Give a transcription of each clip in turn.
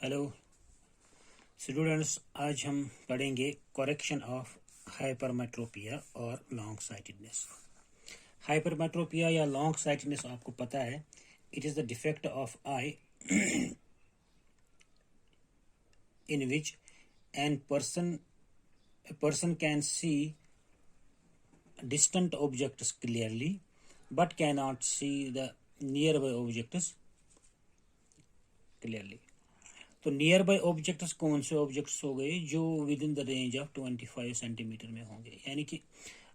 Hello students, आज हम पढ़ेंगे करेक्शन ऑफ हाइपरमेट्रोपिया और लॉन्ग साइटेडनेस। हाइपरमेट्रोपिया या लॉन्ग साइटेडनेस आपको पता है, it is the defect of I in which N person can see distant objects clearly but cannot see the nearby objects clearly। तो near by objects कौन से objects हो गए जो with in the range of 25 centimetre में होंगे। यानी कि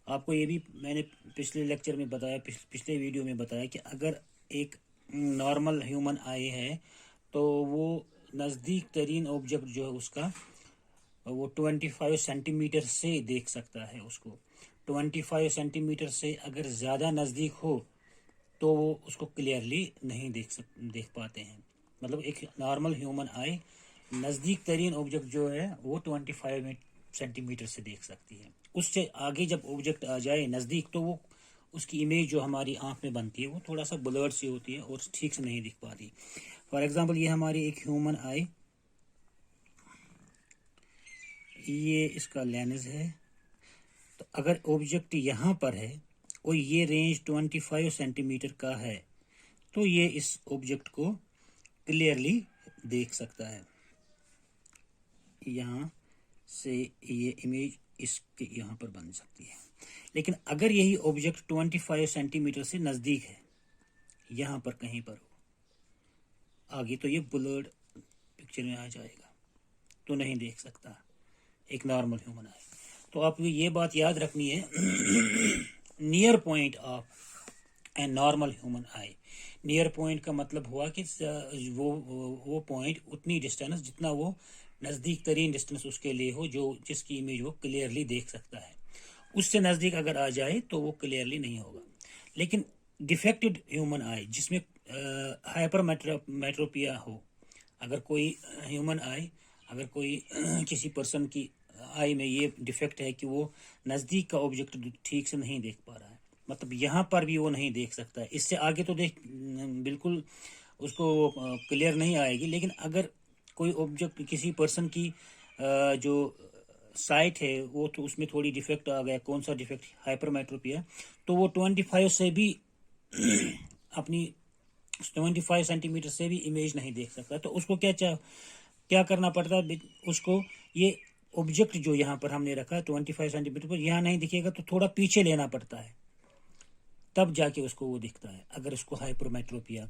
आपको ये भी मैंने पिछले लेक्चर में बताया, पिछले वीडियो में बताया कि अगर एक नॉर्मल ह्यूमन आई है तो वो नज़दीक तरीन ऑब्जेक्ट जो है उसका वो 25 सेंटीमीटर से देख सकता है। उसको 25 सेंटीमीटर से अगर ज़्यादा नज़दीक हो तो वो उसको क्लियरली नहीं देख पाते हैं। मतलब एक नॉर्मल ह्यूमन आई नज़दीक तरीन ऑब्जेक्ट जो है वो 25 सेंटीमीटर से देख सकती है। उससे आगे जब ऑब्जेक्ट आ जाए नज़दीक तो वो उसकी इमेज जो हमारी आंख में बनती है वो थोड़ा सा ब्लर्ड सी होती है और ठीक से नहीं दिख पाती। फॉर एग्जांपल ये हमारी एक ह्यूमन आई, ये इसका लेंस है। तो अगर ऑब्जेक्ट यहाँ पर है और ये रेंज 25 सेंटीमीटर का है तो ये इस ऑब्जेक्ट को क्लियरली देख सकता है। यहाँ से ये इमेज इसके यहाँ पर बन सकती है। लेकिन अगर यही ऑब्जेक्ट 25 सेंटीमीटर से नज़दीक है, यहाँ पर कहीं पर हो आगे, तो ये ब्लर्ड पिक्चर में आ जाएगा, तो नहीं देख सकता एक नॉर्मल ह्यूमन आई। तो आपको ये बात याद रखनी है near point of a normal human I. Near point का मतलब हुआ कि वो पॉइंट उतनी डिस्टेंस जितना वो नज़दीक तरीन डिस्टेंस उसके लिए हो जो जिसकी इमेज वो क्लियरली देख सकता है। उससे नज़दीक अगर आ जाए तो वो क्लियरली नहीं होगा। लेकिन डिफेक्टेड ह्यूमन आई जिसमें हाइपरमेट्रोपिया हो, अगर कोई ह्यूमन आई, अगर कोई किसी पर्सन की आई में ये डिफेक्ट है कि वो नज़दीक का ऑब्जेक्ट ठीक से नहीं देख पा रहा है, मतलब यहाँ पर भी वो नहीं देख सकता है, इससे आगे तो बिल्कुल उसको क्लियर नहीं आएगी। लेकिन अगर कोई ऑब्जेक्ट किसी पर्सन की जो साइट है वो तो उसमें थोड़ी डिफेक्ट आ गया, कौन सा डिफेक्ट, हाइपरमेट्रोपिया, तो वो 25 से भी अपनी 25 सेंटीमीटर से भी इमेज नहीं देख सकता। तो उसको क्या करना पड़ता है, उसको ये ऑब्जेक्ट जो यहाँ पर हमने रखा 25 सेंटीमीटर पर, यहाँ नहीं दिखेगा तो थोड़ा पीछे लेना पड़ता है, तब जाके उसको वो दिखता है। अगर उसको हाइपरमेट्रोपिया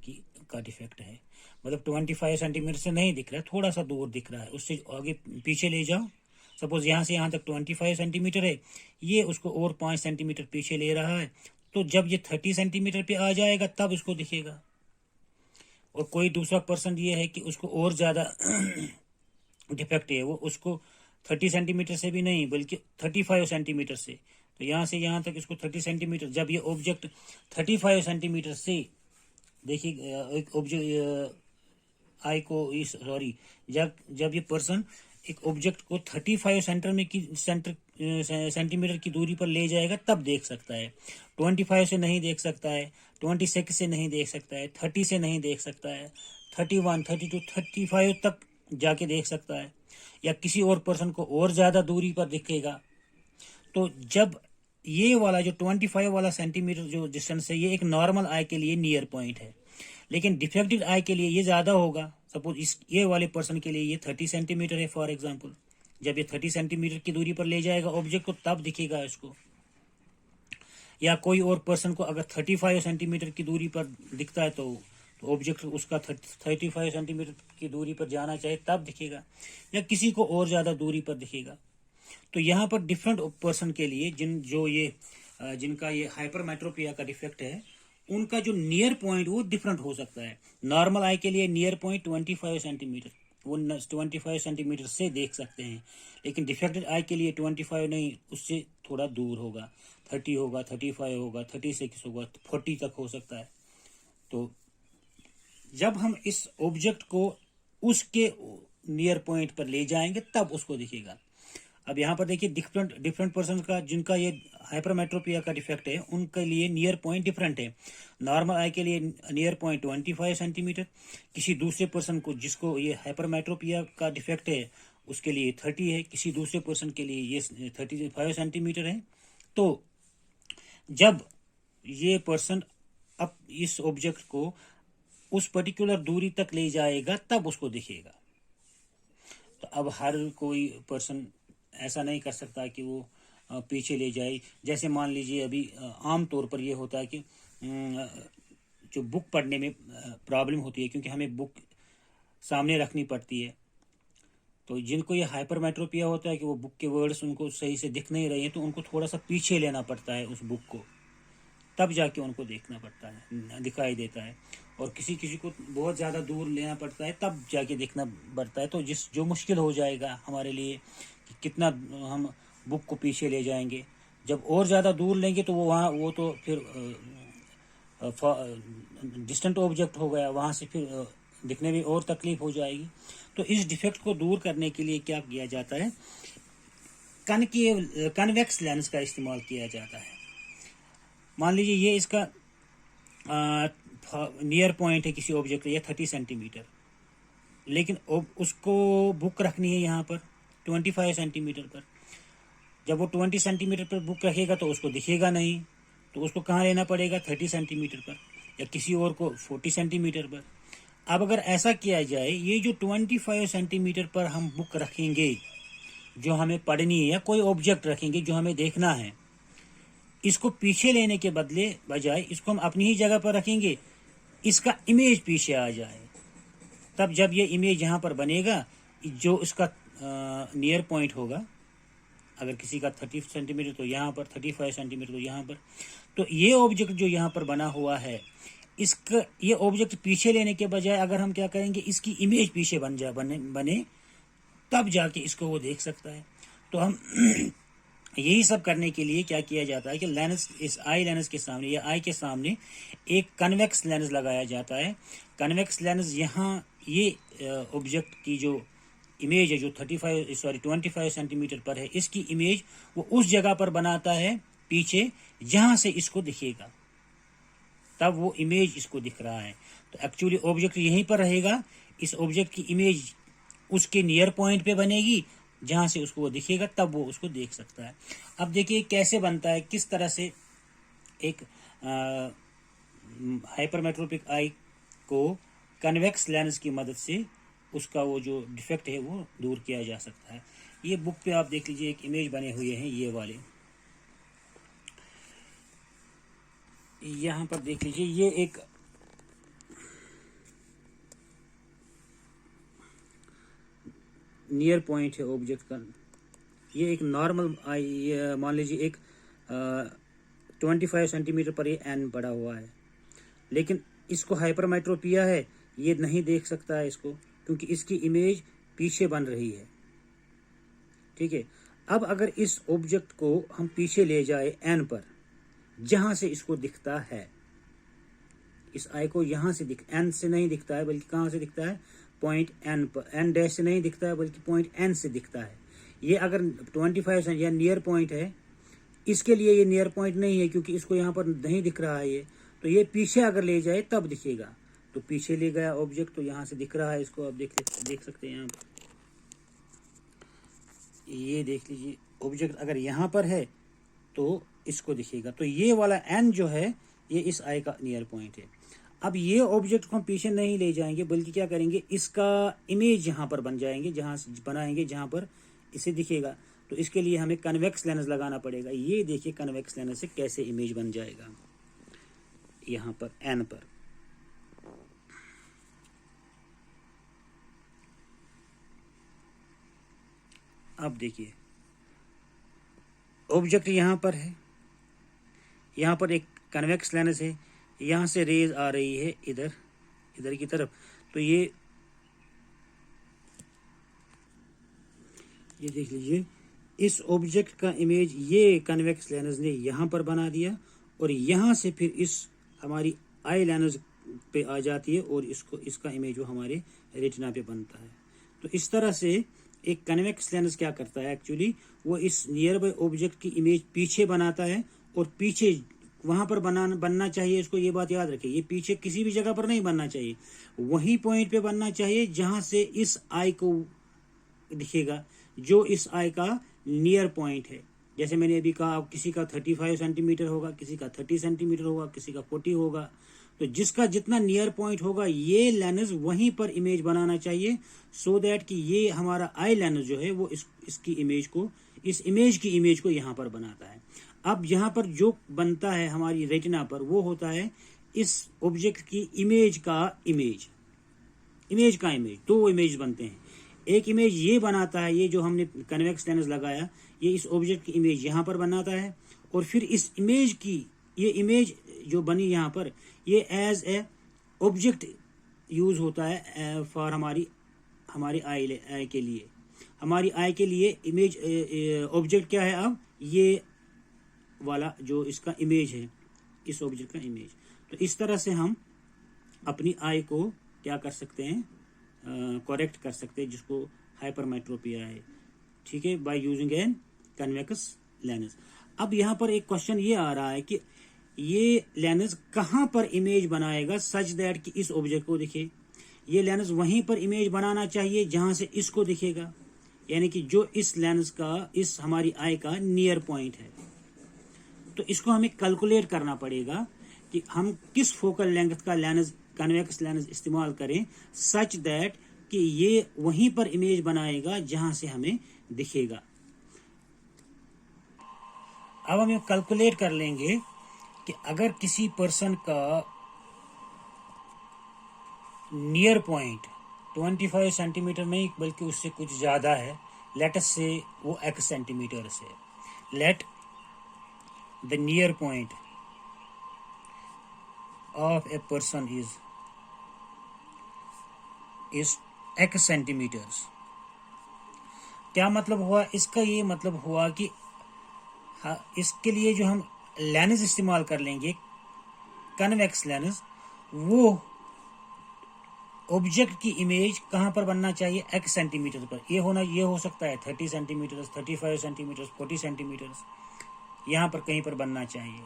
का डिफेक्ट है, मतलब 25 सेंटीमीटर से नहीं दिख रहा है, थोड़ा सा दूर दिख रहा है, उससे आगे पीछे ले जाओ। सपोज यहाँ से यहाँ तक 25 सेंटीमीटर है, ये उसको और 5 सेंटीमीटर पीछे ले रहा है, तो जब ये 30 सेंटीमीटर पे आ जाएगा तब उसको दिखेगा। और कोई दूसरा पर्सन ये है कि उसको और ज़्यादा डिफेक्ट है, वो उसको 30 सेंटीमीटर से भी नहीं बल्कि 35 सेंटीमीटर से, तो यहाँ से यहाँ तक इसको 30 सेंटीमीटर, जब ये ऑब्जेक्ट 35 सेंटीमीटर से देखिए एक ऑब्जेक्ट आई को सॉरी जब ये पर्सन एक ऑब्जेक्ट को 35 सेंटीमीटर की दूरी पर ले जाएगा तब देख सकता है। 25 से नहीं देख सकता है, 26 से नहीं देख सकता है, 30 से नहीं देख सकता है, 31, 32, 35 तक जाके देख सकता है, या किसी और पर्सन को और ज़्यादा दूरी पर दिखेगा। तो जब ये वाला जो 25 वाला सेंटीमीटर जो डिस्टेंस है, ये एक नॉर्मल आई के लिए नियर पॉइंट है, लेकिन डिफेक्टेड आई के लिए ये ज़्यादा होगा। सपोज ये वाले पर्सन के लिए ये 30 सेंटीमीटर है फॉर एग्जांपल, जब ये 30 सेंटीमीटर की दूरी पर ले जाएगा ऑब्जेक्ट को तब दिखेगा इसको। या कोई और पर्सन को अगर 35 सेंटीमीटर की दूरी पर दिखता है तो ऑब्जेक्ट उसका 35 सेंटीमीटर की दूरी पर जाना चाहिए तब दिखेगा, या किसी को और ज़्यादा दूरी पर दिखेगा। तो यहाँ पर डिफरेंट पर्सन के लिए जिनका ये हाइपरमेट्रोपिया का डिफेक्ट है, उनका जो नियर पॉइंट वो डिफरेंट हो सकता है। नॉर्मल आई के लिए नियर पॉइंट 25 सेंटीमीटर, वो 25 सेंटीमीटर से देख सकते हैं, लेकिन डिफेक्टेड आई के लिए 25 नहीं, उससे थोड़ा दूर होगा, 30 होगा, 35 होगा, 36 होगा, 40 तक हो सकता है। तो जब हम इस ऑब्जेक्ट को उसके नियर पॉइंट पर ले जाएंगे तब उसको दिखेगा। अब यहाँ पर देखिए डिफरेंट पर्सन का जिनका ये हाइपरमेट्रोपिया का डिफेक्ट है उनके लिए नियर पॉइंट डिफरेंट है। नॉर्मल आई के लिए नियर पॉइंट 25 सेंटीमीटर, किसी दूसरे पर्सन को जिसको ये हाइपरमेट्रोपिया का डिफेक्ट है उसके लिए 30 है, किसी दूसरे पर्सन के लिए ये 35 सेंटीमीटर है। तो जब ये पर्सन अब इस ऑब्जेक्ट को उस पर्टिकुलर दूरी तक ले जाएगा तब उसको दिखेगा। तो अब हर कोई पर्सन ऐसा नहीं कर सकता कि वो पीछे ले जाए। जैसे मान लीजिए अभी आम तौर पर ये होता है कि जो बुक पढ़ने में प्रॉब्लम होती है क्योंकि हमें बुक सामने रखनी पड़ती है। तो जिनको ये हाइपरमेट्रोपिया होता है कि वो बुक के वर्ड्स उनको सही से दिख नहीं रहे हैं तो उनको थोड़ा सा पीछे लेना पड़ता है उस बुक को, तब जाके उनको देखना पड़ता है, दिखाई देता है। और किसी किसी को बहुत ज़्यादा दूर लेना पड़ता है तब जाके देखना पड़ता है। तो जो मुश्किल हो जाएगा हमारे लिए कि कितना हम बुक को पीछे ले जाएंगे। जब और ज़्यादा दूर लेंगे तो वो तो फिर डिस्टेंट ऑब्जेक्ट हो गया, वहाँ से फिर दिखने में और तकलीफ हो जाएगी। तो इस डिफेक्ट को दूर करने के लिए क्या किया जाता है, कन्वेक्स लेंस का इस्तेमाल किया जाता है। मान लीजिए ये इसका नियर पॉइंट है किसी ऑब्जेक्ट का, ये 30 सेंटीमीटर, लेकिन उसको बुक रखनी है यहाँ पर 25 सेंटीमीटर पर। जब वो 20 सेंटीमीटर पर बुक रखेगा तो उसको दिखेगा नहीं, तो उसको कहाँ लेना पड़ेगा, 30 सेंटीमीटर पर, या किसी और को 40 सेंटीमीटर पर। अब अगर ऐसा किया जाए, ये जो 25 सेंटीमीटर पर हम बुक रखेंगे जो हमें पढ़नी है, या कोई ऑब्जेक्ट रखेंगे जो हमें देखना है, इसको पीछे लेने के बजाय इसको हम अपनी ही जगह पर रखेंगे, इसका इमेज पीछे आ जाए, तब जब ये इमेज यहाँ पर बनेगा, जो इसका नियर पॉइंट होगा, अगर किसी का 30 सेंटीमीटर तो यहाँ पर, 35 सेंटीमीटर तो यहाँ पर, तो ये ऑब्जेक्ट जो यहाँ पर बना हुआ है, इसका ये ऑब्जेक्ट पीछे लेने के बजाय अगर हम क्या करेंगे, इसकी इमेज पीछे बने तब जाके इसको वो देख सकता है। तो हम यही सब करने के लिए क्या किया जाता है कि लेंस, इस आई लेंस के सामने या आई के सामने एक कन्वेक्स लेंस लगाया जाता है। कन्वेक्स लेंस यहाँ ये ऑब्जेक्ट की जो इमेज है जो 25 सेंटीमीटर पर है, इसकी इमेज वो उस जगह पर बनाता है पीछे जहां से इसको दिखेगा, तब वो इमेज इसको दिख रहा है। तो एक्चुअली ऑब्जेक्ट यहीं पर रहेगा, इस ऑब्जेक्ट की इमेज उसके नियर पॉइंट पे बनेगी जहां से उसको वो दिखेगा, तब वो उसको देख सकता है। अब देखिए कैसे बनता है, किस तरह से एक हाइपरमेट्रोपिक आई को कन्वेक्स लेंस की मदद से उसका वो जो डिफेक्ट है वो दूर किया जा सकता है। ये बुक पे आप देख लीजिए एक इमेज बने हुए हैं, ये वाले यहाँ पर देख लीजिए, ये एक नियर पॉइंट है ऑब्जेक्ट का। ये एक नॉर्मल आई, मान लीजिए एक 25 सेंटीमीटर पर ये एन पड़ा हुआ है, लेकिन इसको हाइपरमेट्रोपिया है, ये नहीं देख सकता है इसको, क्योंकि इसकी इमेज पीछे बन रही है। ठीक है, अब अगर इस ऑब्जेक्ट को हम पीछे ले जाए एन पर, जहां से इसको दिखता है, इस आई को यहां से एन से नहीं दिखता है, बल्कि कहां से दिखता है, पॉइंट एन पर, एन डैश से नहीं दिखता है बल्कि पॉइंट एन से दिखता है। ये अगर 25 या नियर पॉइंट है, इसके लिए ये नियर पॉइंट नहीं है क्योंकि इसको यहाँ पर नहीं दिख रहा है ये, तो ये पीछे अगर ले जाए तब दिखेगा। तो पीछे ले गया ऑब्जेक्ट तो यहाँ से दिख रहा है, इसको आप देख सकते हैं यहाँ पर, ये देख लीजिए ऑब्जेक्ट अगर यहाँ पर है तो इसको दिखेगा। तो ये वाला एन जो है ये इस आई का नियर पॉइंट है। अब ये ऑब्जेक्ट को हम पीछे नहीं ले जाएंगे, बल्कि क्या करेंगे, इसका इमेज यहाँ पर बनाएंगे जहाँ पर इसे दिखेगा। तो इसके लिए हमें कन्वेक्स लेंस लगाना पड़ेगा। ये देखिए कन्वेक्स लेंस से कैसे इमेज बन जाएगा यहाँ पर एन पर। अब देखिए ऑब्जेक्ट यहाँ पर है, यहाँ पर एक कन्वेक्स लेंस है, यहाँ से रेज आ रही है इधर की तरफ। तो ये देख लीजिए, इस ऑब्जेक्ट का इमेज ये कन्वेक्स लेंस ने यहाँ पर बना दिया, और यहाँ से फिर इस हमारी आई लेंस पे आ जाती है, और इसका इमेज वो हमारे रेटिना पे बनता है। तो इस तरह से एक कन्वेक्स लेंस क्या करता है एक्चुअली, वो इस नियर बाय ऑब्जेक्ट की इमेज पीछे बनाता है, और पीछे वहां पर बनना चाहिए, इसको ये बात याद रखिए, ये पीछे किसी भी जगह पर नहीं बनना चाहिए, वही पॉइंट पे बनना चाहिए जहां से इस आई को दिखेगा, जो इस आई का नियर पॉइंट है। जैसे मैंने अभी कहा, किसी का 35 सेंटीमीटर होगा, किसी का 30 सेंटीमीटर होगा, किसी का 40 होगा, तो जिसका जितना नियर पॉइंट होगा ये लेंस वहीं पर इमेज बनाना चाहिए, सो दैट कि ये हमारा आई लेंस जो है वो इसकी इमेज को, इस इमेज की इमेज को यहाँ पर बनाता है। अब यहाँ पर जो बनता है हमारी रेटिना पर, वो होता है इस ऑब्जेक्ट की इमेज का इमेज, दो इमेज बनते हैं। एक इमेज ये बनाता है, ये जो हमने कन्वेक्स लेंस लगाया, ये इस ऑब्जेक्ट की इमेज यहाँ पर बनाता है, और फिर इस इमेज की, ये इमेज जो बनी यहाँ पर, ये एज ए ऑब्जेक्ट यूज होता है फॉर हमारी आई के लिए। हमारी आई के लिए इमेज ऑब्जेक्ट क्या है, अब ये वाला जो इसका इमेज है, इस ऑब्जेक्ट का इमेज। तो इस तरह से हम अपनी आई को क्या कर सकते हैं, करेक्ट कर सकते हैं, जिसको हाइपरमेट्रोपिया है, ठीक है, by using an convex lens. अब यहाँ पर एक क्वेश्चन ये आ रहा है कि ये लेंस कहाँ पर इमेज बनाएगा सच दैट कि इस ऑब्जेक्ट को दिखे। ये लेंस वहीं पर इमेज बनाना चाहिए जहां से इसको दिखेगा, यानी कि जो इस लेंस का, इस हमारी आई का नियर पॉइंट है। तो इसको हमें कैलकुलेट करना पड़ेगा कि हम किस फोकल लेंथ का लेंस, कन्वेक्स लेंस इस्तेमाल करें सच दैट कि ये वहीं पर इमेज बनाएगा जहां से हमें दिखेगा। अब हम कैलकुलेट कर लेंगे कि अगर किसी पर्सन का नियर पॉइंट 25 सेंटीमीटर नहीं बल्कि उससे कुछ ज्यादा है, लेट अस से वो x सेंटीमीटर से, let the near point of a person is x centimetres. क्या मतलब हुआ इसका? ये मतलब हुआ कि इसके लिए जो हम लेंस इस्तेमाल कर लेंगे, कन्वेक्स लेंस, वो ऑब्जेक्ट की इमेज कहां पर बनना चाहिए, x सेंटीमीटर पर। ये हो सकता है 30 सेंटीमीटर, 35 सेंटीमीटर, 40 सेंटीमीटर, यहां पर कहीं पर बनना चाहिए।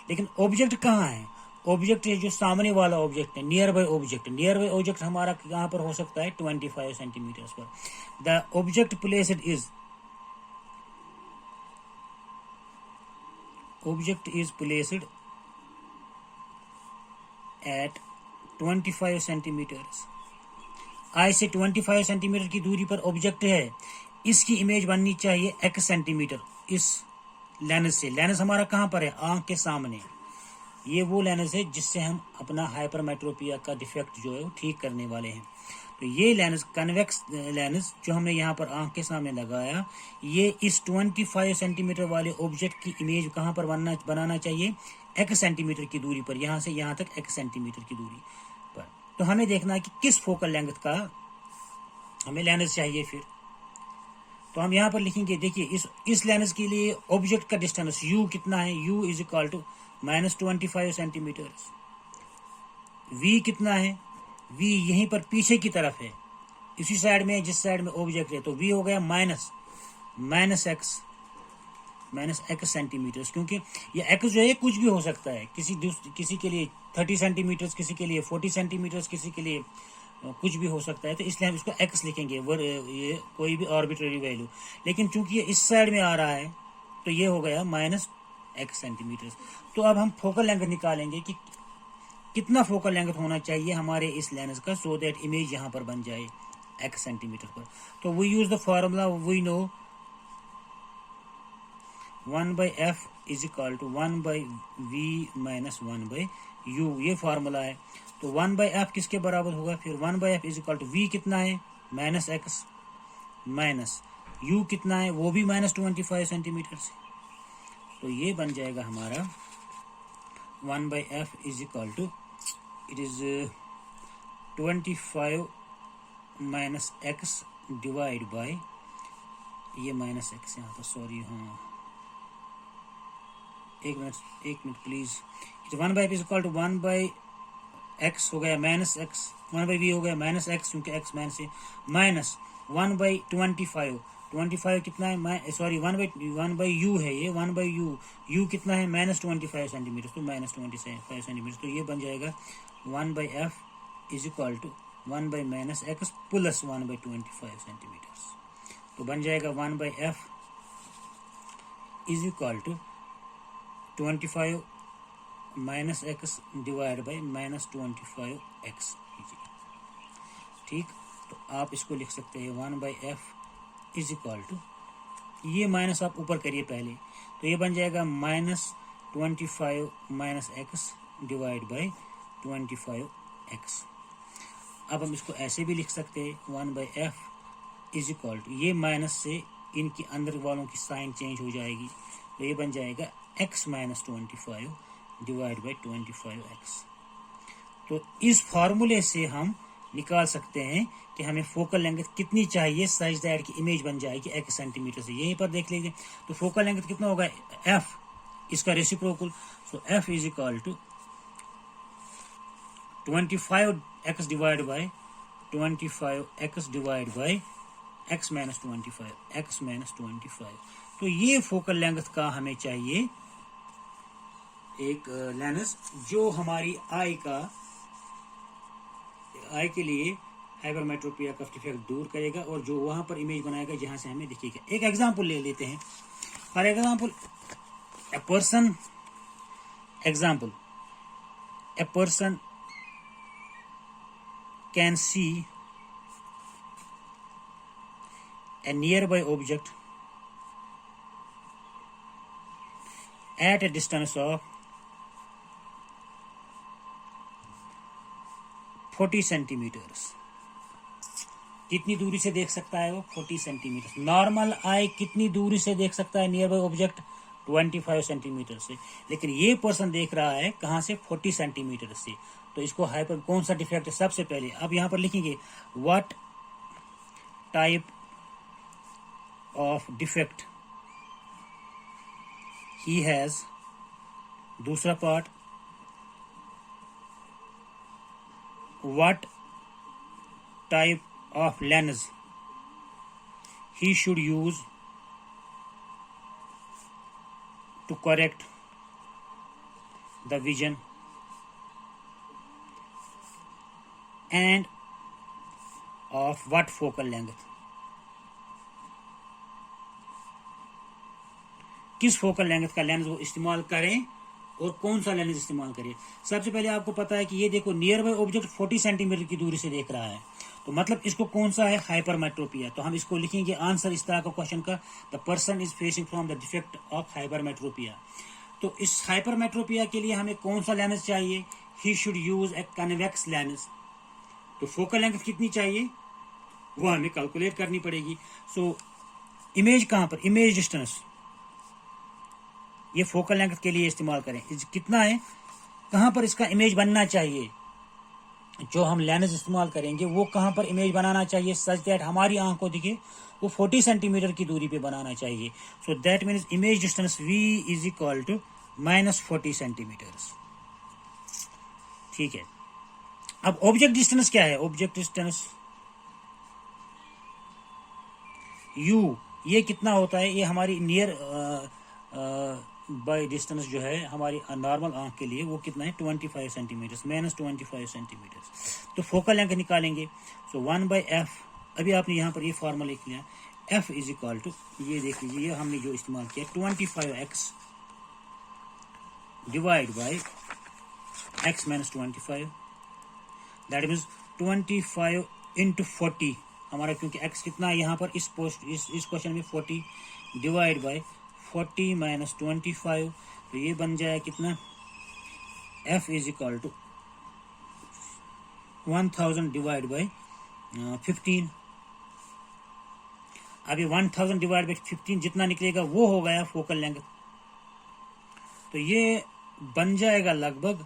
लेकिन ऑब्जेक्ट कहाँ है? ऑब्जेक्ट है जो सामने वाला ऑब्जेक्ट है, near by object. Near by object हमारा कहां पर हो सकता है, 25 सेंटीमीटर पर। The object placed at 25 centimetres. Eye से 25 सेंटीमीटर की दूरी पर ऑब्जेक्ट है, इसकी इमेज बननी चाहिए x सेंटीमीटर इस लेंस से। लेंस हमारा कहां पर है, आंख के सामने। ये वो लेंस है जिससे हम अपना हाइपरमेट्रोपिया का डिफेक्ट जो है वो ठीक करने वाले हैं। तो ये लेंस, कन्वेक्स लेंस जो हमने यहाँ पर आंख के सामने लगाया, ये इस 25 सेंटीमीटर वाले ऑब्जेक्ट की इमेज कहां पर बनाना चाहिए, x सेंटीमीटर की दूरी पर, यहां से यहां तक x सेंटीमीटर की दूरी पर। तो हमें देखना है कि किस फोकल लेंथ का हमें लेंस चाहिए। फिर तो हम यहाँ पर लिखेंगे, देखिए इस लेंस के लिए ऑब्जेक्ट का डिस्टेंस u कितना है, u is equal to -25 centimetre. v कितना है, v यहीं पर पीछे की तरफ है, इसी साइड में, जिस साइड में ऑब्जेक्ट है। तो v हो गया माइनस x सेंटीमीटर, क्योंकि ये x जो है कुछ भी हो सकता है, किसी के लिए 30 सेंटीमीटर, किसी के लिए 40 सेंटीमीटर, किसी के लिए कुछ भी हो सकता है। तो इसलिए हम इसको x लिखेंगे, ये कोई भी आर्बिट्रेरी वैल्यू। लेकिन चूंकि ये इस साइड में आ रहा है तो ये हो गया -x सेंटीमीटर। तो अब हम फोकल लेंथ निकालेंगे कि कितना फोकल लेंथ होना चाहिए हमारे इस लेंस का, सो दैट इमेज यहाँ पर बन जाए x सेंटीमीटर पर। तो we use the formula, we know 1/f is equal to 1/v minus 1/u, ये फार्मूला है। तो 1/f किसके बराबर होगा, फिर 1/f is equal to v कितना है, -x, माइनस u कितना है, वो भी -25 सेंटीमीटर से। तो ये बन जाएगा हमारा 1/f is equal to, it is 25 minus x divide by, ये -x यहाँ पर, सॉरी, हाँ एक minute please. 1/f is equal to 1/, x हो गया माइनस एक्स, 1/v हो गया माइनस एक्स क्योंकि एक्स माइनस है, माइनस 1/25, 25 कितना है, सॉरी 1/u है ये, 1/u, u कितना है -25 सेंटीमीटर, तो -25 सेंटीमीटर, तो ये बन जाएगा 1/f is equal to 1/-x plus 1/25 centimetre. तो बन जाएगा 1/f is equal to 25 -x divide by -25x। ठीक, तो आप इसको लिख सकते हैं 1/f इज इक्वल टू, ये माइनस आप ऊपर करिए पहले, तो ये बन जाएगा -25 -x डिवाइड बाई 25x। अब हम इसको ऐसे भी लिख सकते हैं 1/f इज इक्वल टू, ये माइनस से इनके अंदर वालों की साइन चेंज हो जाएगी, तो ये बन जाएगा x - 25 डिवाइड बाई 25x। तो इस फार्मूले से हम निकाल सकते हैं कि हमें फोकल लेंथ कितनी चाहिए सच दैट की इमेज बन जाएगी x सेंटीमीटर से। यहीं पर देख लीजिए, तो फोकल लेंथ कितना होगा f, इसका reciprocal, so f is equal to 25x divide by 25x divide by x - 25। तो ये फोकल लेंथ का हमें चाहिए एक लेंस जो हमारी आई के लिए हाइपरमेट्रोपिया का डिफेक्ट दूर करेगा और जो वहां पर इमेज बनाएगा जहां से हमें दिखेगा। एक एग्जांपल ले लेते हैं, for example a person can see a nearby object at a distance of 40 centimetres. कितनी दूरी से देख सकता है वो? 40 सेंटीमीटर। नॉर्मल आई कितनी दूरी से देख सकता है नियर बाय ऑब्जेक्ट? 25 सेंटीमीटर से। लेकिन ये पर्सन देख रहा है कहां से? 40 सेंटीमीटर से। तो इसको हाइपर कौन सा डिफेक्ट है? सबसे पहले अब यहां पर लिखेंगे what type of defect he has. दूसरा पार्ट, what type of lens he should use to correct the vision, and of what focal length, किस फोकल लेंथ का लेंस वो इस्तेमाल करें और कौन सा लेंस इस्तेमाल करें। सबसे पहले आपको पता है कि ये देखो नियर बाय ऑब्जेक्ट 40 सेंटीमीटर की दूरी से देख रहा है, तो मतलब इसको कौन सा है? हाइपरमेट्रोपिया। तो हम इसको लिखेंगे आंसर इस तरह का क्वेश्चन का, the person is facing from the defect of hypermetropia. तो इस हाइपरमेट्रोपिया के लिए हमें कौन सा लेंस चाहिए? He should use a convex lens. तो फोकल लेंथ कितनी चाहिए वो हमें कैलकुलेट करनी पड़ेगी। सो इमेज कहां पर? इमेज डिस्टेंस ये फोकल लेंथ के लिए इस्तेमाल करें। कितना है, कहां पर इसका इमेज बनना चाहिए? जो हम लेंस इस्तेमाल करेंगे वो कहां पर इमेज बनाना चाहिए सच दैट हमारी आंख को दिखे? वो 40 सेंटीमीटर की दूरी पे बनाना चाहिए। So that means image distance v is equal to -40 centimetre. ठीक है। अब ऑब्जेक्ट डिस्टेंस क्या है? ऑब्जेक्ट डिस्टेंस u, ये कितना होता है? ये हमारी नियर बाय डिस्टेंस जो है हमारी नॉर्मल आंख के लिए वो कितना है? 25 सेंटीमीटर, -25 सेंटीमीटर। तो फोकल लेंथ निकालेंगे। सो 1/f, अभी आपने यहाँ पर ये फार्मूला लिख लिया, f इज इक्वल टू, ये देख लीजिए हमने जो इस्तेमाल किया 25x divide by x - 25, that means 25 into 40 हमारा, क्योंकि x कितना है यहाँ पर इस क्वेश्चन में 40 डिवाइड बाई 40 - 25, तो ये बन जाए कितना? f is equal to 1000 divide by 15। अभी 1000 डिवाइड बाई 15 जितना निकलेगा वो हो गया फोकल लेंथ। तो ये बन जाएगा लगभग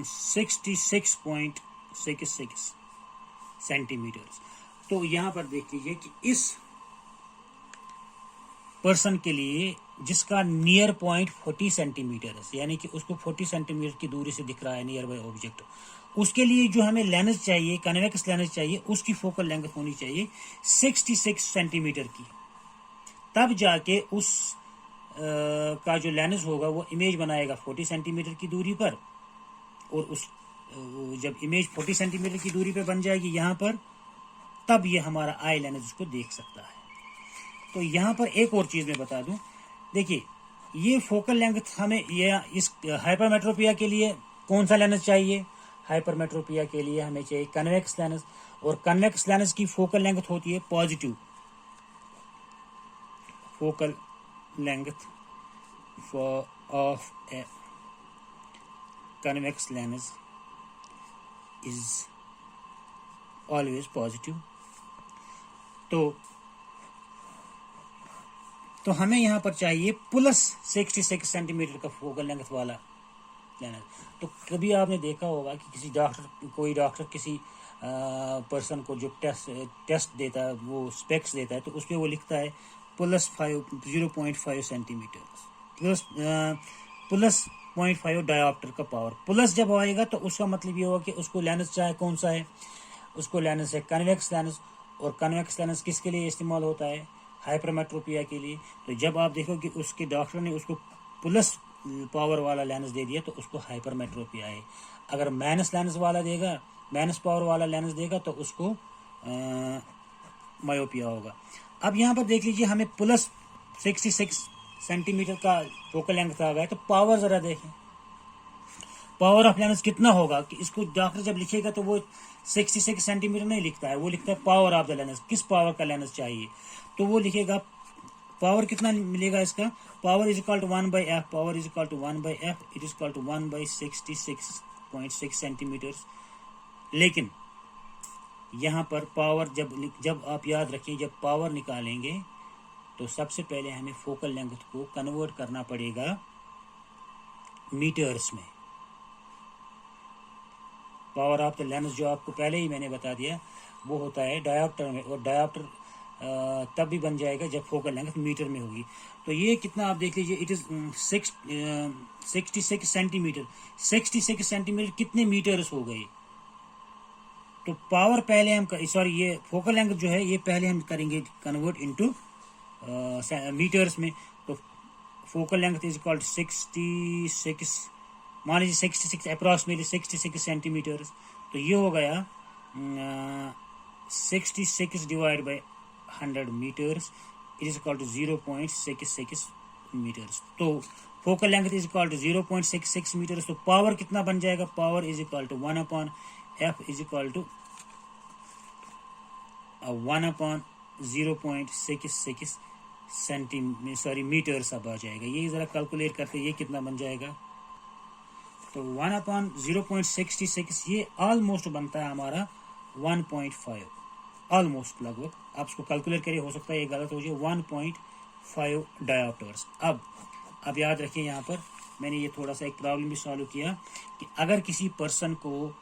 66.66 सेंटीमीटर। तो यहां पर देख लीजिए कि इस पर्सन के लिए जिसका नियर पॉइंट 40 सेंटीमीटर है, यानी कि उसको 40 सेंटीमीटर की दूरी से दिख रहा है नियर बाय ऑब्जेक्ट, उसके लिए जो हमें लेंस चाहिए, कन्वेक्स लेंस चाहिए, उसकी फोकल लेंथ होनी चाहिए 66 सेंटीमीटर की। तब जाके उस का जो लेंस होगा वो इमेज बनाएगा 40 सेंटीमीटर की दूरी पर, और उस जब इमेज 40 सेंटीमीटर की दूरी पर बन जाएगी यहाँ पर, तब ये हमारा आई लेंस उसको देख सकता है। तो यहाँ पर एक और चीज़ मैं बता दूं, देखिए ये फोकल लेंथ हमें ये इस हाइपरमेट्रोपिया के लिए कौन सा लेंस चाहिए? हाइपरमेट्रोपिया के लिए हमें चाहिए कन्वेक्स लेंस, और कन्वेक्स लेंस की फोकल लेंथ होती है positive. Focal length of A convex lens is always positive। तो हमें यहाँ पर चाहिए प्लस 66 सेंटीमीटर का फोकल लेंथ वाला लेंस। तो कभी आपने देखा होगा कि कोई डॉक्टर किसी पर्सन को जो टेस्ट देता है, वो स्पेक्स देता है, तो उसमें वो लिखता है प्लस 0.5 सेंटीमीटर प्लस 0.5 डायोप्टर का पावर। प्लस जब आएगा तो उसका मतलब ये होगा कि उसको लेंस चाहे कौन सा है, उसको लेंस है कन्वेक्स लेंस। और कन्वेक्स लेंस किसके लिए इस्तेमाल होता है? हाइपरमेट्रोपिया के लिए। तो जब आप देखो कि उसके डॉक्टर ने उसको प्लस पावर वाला लेंस दे दिया तो उसको हाइपरमेट्रोपिया है। अगर माइनस लेंस वाला देगा, माइनस पावर वाला लेंस देगा, तो उसको मायोपिया होगा। अब यहाँ पर देख लीजिए, हमें प्लस 66 सेंटीमीटर का फोकल लेंथ आ गया, तो पावर जरा देखें, पावर ऑफ लेंस कितना होगा? कि इसको डॉक्टर जब लिखेगा तो वो 66 सेंटीमीटर नहीं लिखता है, वो लिखता है पावर ऑफ द लेंस। किस पावर का लेंस चाहिए? तो वो लिखेगा पावर कितना मिलेगा इसका? Power is equal to 1/f, power is equal to 1/f, it is equal to 1/66.6 centimetre. लेकिन यहाँ पर पावर जब आप याद रखिए, जब पावर निकालेंगे तो सबसे पहले हमें फोकल लेंथ को कन्वर्ट करना पड़ेगा मीटर्स में। पावर ऑफ द लेंस जो आपको पहले ही मैंने बता दिया वो होता है डायोप्टर में, और डायोप्टर तब भी बन जाएगा जब फोकल लेंथ मीटर में होगी। तो ये कितना आप देख लीजिए, इट इज 66 सेंटीमीटर। 66 सेंटीमीटर कितने मीटर्स हो गए? तो पावर पहले हम ये फोकल लेंथ जो है ये पहले हम करेंगे कन्वर्ट इनटू मीटर्स में। तो focal length is equal to 66, मान लीजिए 66 अप्रॉक्सीमेटली 66 सेंटीमीटर। तो ये हो गया 66 divide by 100 metres, it is equal to 0.66 metres. तो focal length is equal to 0.66 metres. तो पावर कितना बन जाएगा? Power is equal to 1/f is equal to 1/0.66 metres अब आ जाएगा। ये जरा कैलकुलेट करते ये कितना बन जाएगा? तो 1/0.66 ये ऑलमोस्ट बनता है हमारा 1.5, ऑलमोस्ट लगभग। आप इसको कैलकुलेट करिए, हो सकता है ये गलत हो जाए। 1.5 डायोप्टर्स। अब याद रखिए, यहाँ पर मैंने ये थोड़ा सा एक प्रॉब्लम भी सॉल्व किया कि अगर किसी पर्सन को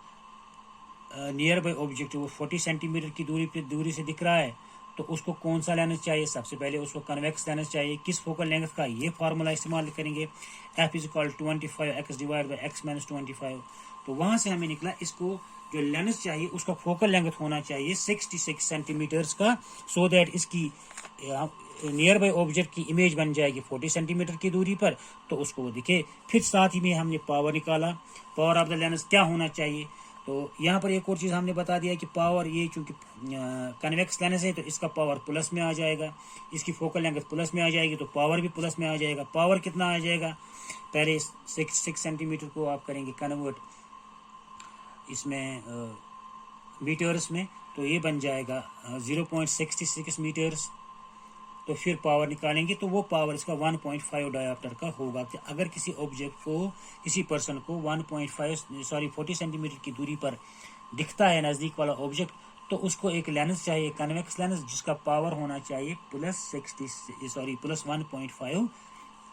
नियर बाय ऑब्जेक्ट वो 40 सेंटीमीटर की दूरी से दिख रहा है, तो उसको कौन सा लेंस चाहिए? सबसे पहले उसको कन्वेक्स लेंस चाहिए। किस फोकल लेंथ का? ये फार्मूला इस्तेमाल करेंगे, f is equal 25x divide by x minus 25। तो वहाँ से हमें निकला इसको जो लेंस चाहिए उसका फोकल लेंथ होना चाहिए 66 सेंटीमीटर्स का, सो दैट इसकी नियर बाय ऑब्जेक्ट की इमेज बन जाएगी 40 सेंटीमीटर की दूरी पर, तो उसको वो दिखे। फिर साथ ही में हमने पावर निकाला, पावर ऑफ द लेंस क्या होना चाहिए। तो यहाँ पर एक और चीज़ हमने बता दिया कि पावर, ये चूंकि कन्वेक्स लेंस है तो इसका पावर प्लस में आ जाएगा, इसकी फोकल लेंथ प्लस में आ जाएगी, तो पावर भी प्लस में आ जाएगा। पावर कितना आ जाएगा? पहले 66 सेंटीमीटर को आप करेंगे कन्वर्ट इसमें मीटर्स में, तो ये बन जाएगा 0.66 मीटर्स। तो फिर पावर निकालेंगे तो वो पावर इसका 1.5 डायोप्टर का होगा। कि अगर किसी ऑब्जेक्ट को, किसी पर्सन को 40 सेंटीमीटर की दूरी पर दिखता है नज़दीक वाला ऑब्जेक्ट, तो उसको एक लेंस चाहिए, कन्वेक्स लेंस, जिसका पावर होना चाहिए प्लस 1.5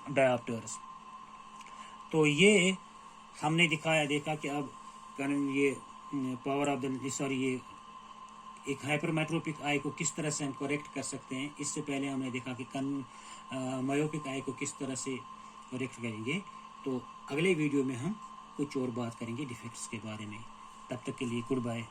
डायोप्टर्स। तो ये हमने देखा कि अब ये पावर ऑफ द ये एक हाइपरमेट्रोपिक आई को किस तरह से हम करेक्ट कर सकते हैं। इससे पहले हमने देखा कि मायोपिक आई को किस तरह से करेक्ट करेंगे। तो अगले वीडियो में हम कुछ और बात करेंगे डिफेक्ट्स के बारे में। तब तक के लिए गुड बाय।